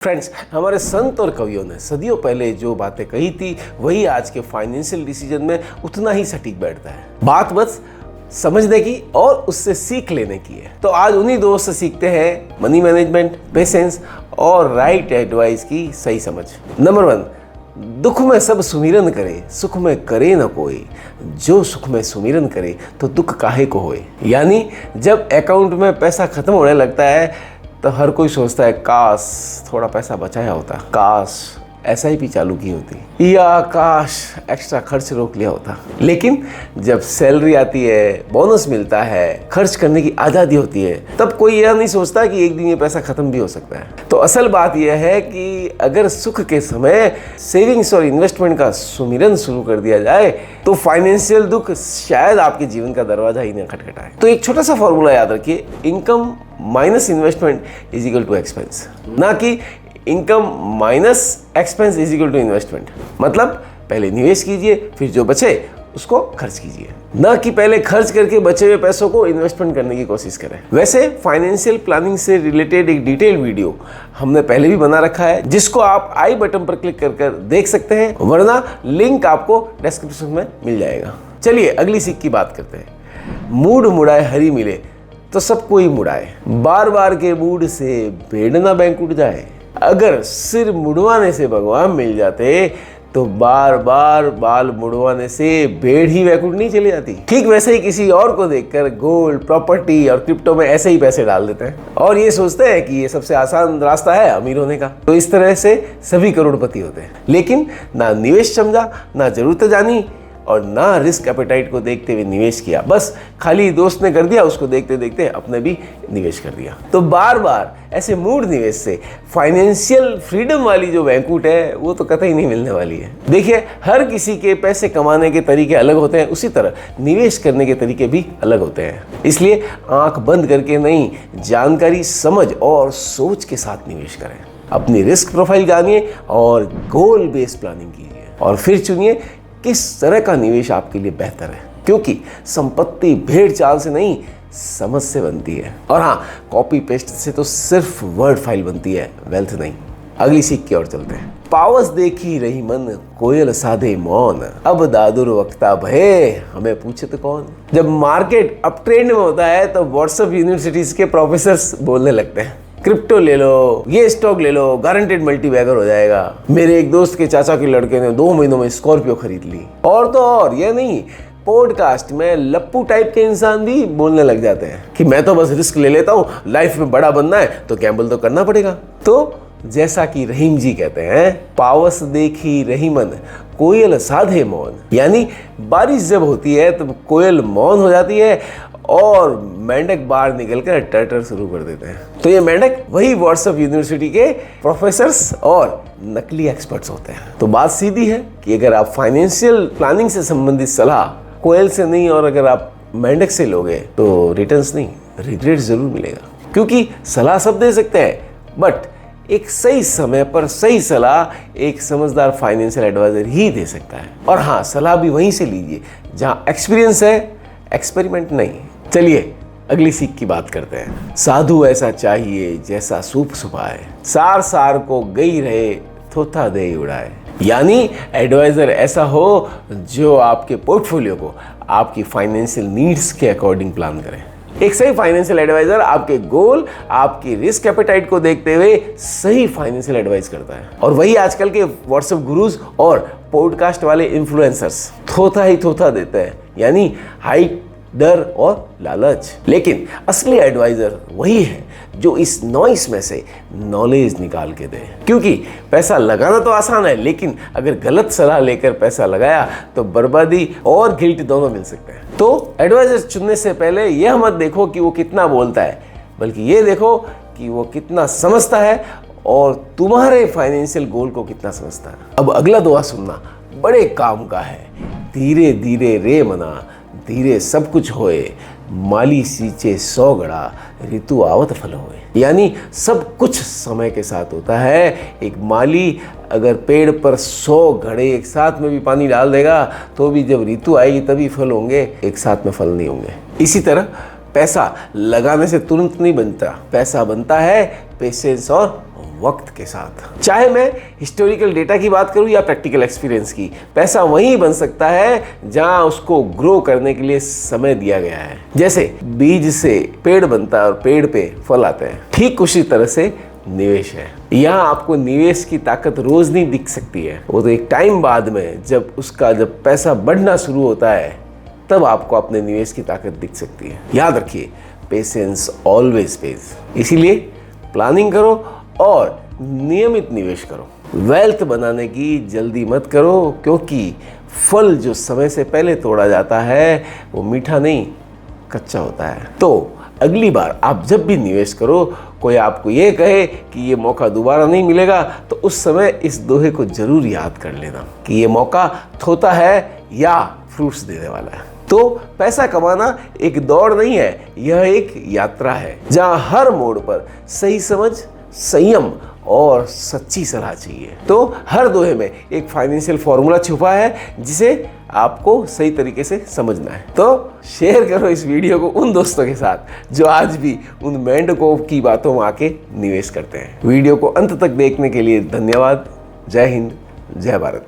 Friends, हमारे संत और कवियों ने सदियों पहले जो बातें कही थी वही आज के फाइनेंशियल डिसीजन में उतना ही सटीक बैठता है। बात बस समझने की और उससे सीख लेने की है। तो आज उन्हीं दोस्त से सीखते हैं मनी मैनेजमेंट, पेशेंस और राइट एडवाइस की सही समझ। नंबर 1, दुख में सब सुमिरन करे, सुख में करे न कोई। जो सुख में सुमिरन करे तो दुख काहे को होए। यानी जब अकाउंट में पैसा खत्म होने लगता है तो हर कोई सोचता है काश थोड़ा पैसा बचाया होता, काश SIP चालू की होती, या काश एक्स्ट्रा खर्च रोक लिया होता। लेकिन जब सैलरी आती है, बोनस मिलता है, खर्च करने की आज़ादी होती है, तब कोई यह नहीं सोचता कि एक दिन ये पैसा खत्म भी हो सकता है। तो असल बात यह है कि अगर सुख के समय सेविंग्स और इन्वेस्टमेंट का सुमिरन शुरू कर दिया जाए तो फाइनेंशियल दुख शायद आपके जीवन का दरवाजा ही न खटखटाए। तो एक छोटा सा फॉर्मूला याद रखिए, income minus investment is equal to expense, ना कि income minus expense is equal to investment. मतलब पहले निवेश कीजिए, फिर जो बचे उसको खर्च कीजिए, ना कि पहले खर्च करके बचे हुए पैसों को इन्वेस्टमेंट करने की कोशिश करें। वैसे फाइनेंशियल प्लानिंग से रिलेटेड एक डिटेल वीडियो हमने पहले भी बना रखा है, जिसको आप आई बटन पर क्लिक कर देख सकते हैं, वरना लिंक आपको डिस्क्रिप्शन में मिल जाएगा। चलिए अगली सीख की बात करते हैं। मूड मुड़ाए हरी मिले तो सबको ही मुड़ाए, बार बार के मूड से भेड़ ना बैंक उठ जाए। अगर सिर मुड़वाने से भगवान मिल जाते तो बार बार बाल मुड़वाने से भेड़ ही वैकुंठ नहीं चली जाती। ठीक वैसे ही किसी और को देखकर गोल्ड, प्रॉपर्टी और क्रिप्टो में ऐसे ही पैसे डाल देते हैं और ये सोचते हैं कि ये सबसे आसान रास्ता है अमीर होने का। तो इस तरह से सभी करोड़पति होते हैं, लेकिन ना निवेश समझा, ना जरूरत जानी और ना रिस्क एपेटाइट को देखते हुए निवेश किया। बस खाली दोस्त ने कर दिया, उसको देखते देखते अपने भी निवेश कर दिया। तो बार बार ऐसे मूड निवेश से फाइनेंशियल फ्रीडम वाली जो बैंकूट है वो तो कतई नहीं मिलने वाली है। देखिए, हर किसी के पैसे कमाने के तरीके अलग होते हैं, उसी तरह निवेश करने के तरीके भी अलग होते हैं। इसलिए आंख बंद करके नहीं, जानकारी, समझ और सोच के साथ निवेश करें। अपनी रिस्क प्रोफाइल जानिए और गोल बेस्ड प्लानिंग कीजिए और फिर चुनिए किस तरह का निवेश आपके लिए बेहतर है, क्योंकि संपत्ति भेड़ चाल से नहीं, समझ से बनती है। और हाँ, कॉपी पेस्ट से तो सिर्फ वर्ड फाइल बनती है, वेल्थ नहीं। अगली सीख की ओर चलते हैं। पावस देखी रही मन, कोयल साधे मौन। अब दादुर वक्ता भय, हमें पूछे तो कौन। जब मार्केट अप ट्रेंड में होता है तो व्हाट्सएप यूनिवर्सिटीज के प्रोफेसर्स बोलने लगते हैं, क्रिप्टो ले लो, ये स्टॉक ले लो, गारंटेड मल्टीबैगर हो जाएगा। मेरे एक दोस्त के चाचा के लड़के ने 2 महीनों में स्कॉर्पियो खरीद ली। और तो और ये नहीं, पॉडकास्ट में लप्पू टाइप के इंसान भी बोलने लग जाते हैं कि मैं तो बस रिस्क ले लेता हूँ, लाइफ में बड़ा बनना है तो गैम्बल तो करना पड़ेगा। तो जैसा कि रहीम जी कहते हैं, पावस देखी रही मन, कोयल साधे मौन। यानी बारिश जब होती है तब कोयल मौन हो जाती है और मेंढक बाहर निकलकर टर्टर शुरू कर देते हैं। तो ये मेंढक वही व्हाट्सएप यूनिवर्सिटी के प्रोफेसर्स और नकली एक्सपर्ट्स होते हैं। तो बात सीधी है कि अगर आप फाइनेंशियल प्लानिंग से संबंधित सलाह कोयल से नहीं और अगर आप मेंढक से लोगे तो रिटर्न्स नहीं, रिग्रेट जरूर मिलेगा। क्योंकि सलाह सब दे सकते हैं, बट एक सही समय पर सही सलाह एक समझदार फाइनेंशियल एडवाइजर ही दे सकता है। और हाँ, सलाह भी वहीं से लीजिए जहाँ एक्सपीरियंस है, एक्सपेरिमेंट नहीं। चलिए अगली सीख की बात करते हैं। साधु ऐसा चाहिए जैसा सूप सुपाए, सार सार को गई रहे थोथा दे उड़ाए। यानी एडवाइजर ऐसा हो जो आपके पोर्टफोलियो को आपकी फाइनेंशियल नीड्स के अकॉर्डिंग प्लान करे। एक सही फाइनेंशियल एडवाइजर आपके गोल, आपकी रिस्क एपेटाइट को देखते हुए सही फाइनेंशियल एडवाइस करता है। और वही आजकल के व्हाट्सएप गुरुज और पॉडकास्ट वाले इन्फ्लुएंसर्स थोथा ही थोथा देते हैं, यानी हाइप, डर और लालच। लेकिन असली एडवाइजर वही है जो इस नॉइस में से नॉलेज निकाल के दे। क्योंकि पैसा लगाना तो आसान है, लेकिन अगर गलत सलाह लेकर पैसा लगाया तो बर्बादी और गिल्ट दोनों मिल सकते हैं। तो एडवाइजर चुनने से पहले यह मत देखो कि वो कितना बोलता है, बल्कि ये देखो कि वो कितना समझता है और तुम्हारे फाइनेंशियल गोल को कितना समझता है। अब अगला दुआ सुनना, बड़े काम का है। धीरे धीरे रे मना, धीरे सब कुछ होए, माली सींचे 100 गड़ा, ऋतु आवत फल होए। यानी सब कुछ समय के साथ होता है। एक माली अगर पेड़ पर 100 घड़े एक साथ में भी पानी डाल देगा तो भी जब ऋतु आएगी तभी फल होंगे, एक साथ में फल नहीं होंगे। इसी तरह पैसा लगाने से तुरंत नहीं बनता, पैसा बनता है पेशेंस और वक्त के साथ। चाहे मैं हिस्टोरिकल डेटा की बात करूं या प्रैक्टिकल एक्सपीरियंस की, पैसा वहीं बन सकता है जहां उसको ग्रो करने के लिए समय दिया गया है। जैसे बीज से पेड़ बनता है और पेड़ पे फल आते हैं, ठीक उसी तरह से निवेश है। यहाँ आपको निवेश की ताकत रोज नहीं दिख सकती है, वो तो एक टाइम बाद में जब पैसा बढ़ना शुरू होता है तब आपको अपने निवेश की ताकत दिख सकती है। याद रखिए, पेशेंस ऑलवेज पेज। इसीलिए प्लानिंग करो और नियमित निवेश करो। वेल्थ बनाने की जल्दी मत करो, क्योंकि फल जो समय से पहले तोड़ा जाता है वो मीठा नहीं, कच्चा होता है। तो अगली बार आप जब भी निवेश करो, कोई आपको ये कहे कि ये मौका दोबारा नहीं मिलेगा, तो उस समय इस दोहे को जरूर याद कर लेना कि ये मौका थोथा है या फ्रूट्स देने वाला है। तो पैसा कमाना एक दौड़ नहीं है, यह एक यात्रा है जहां हर मोड़ पर सही समझ, संयम और सच्ची सलाह चाहिए। तो हर दोहे में एक फाइनेंशियल फॉर्मूला छुपा है जिसे आपको सही तरीके से समझना है। तो शेयर करो इस वीडियो को उन दोस्तों के साथ जो आज भी उन मेंढकों की बातों में आके निवेश करते हैं। वीडियो को अंत तक देखने के लिए धन्यवाद। जय हिंद, जय भारत।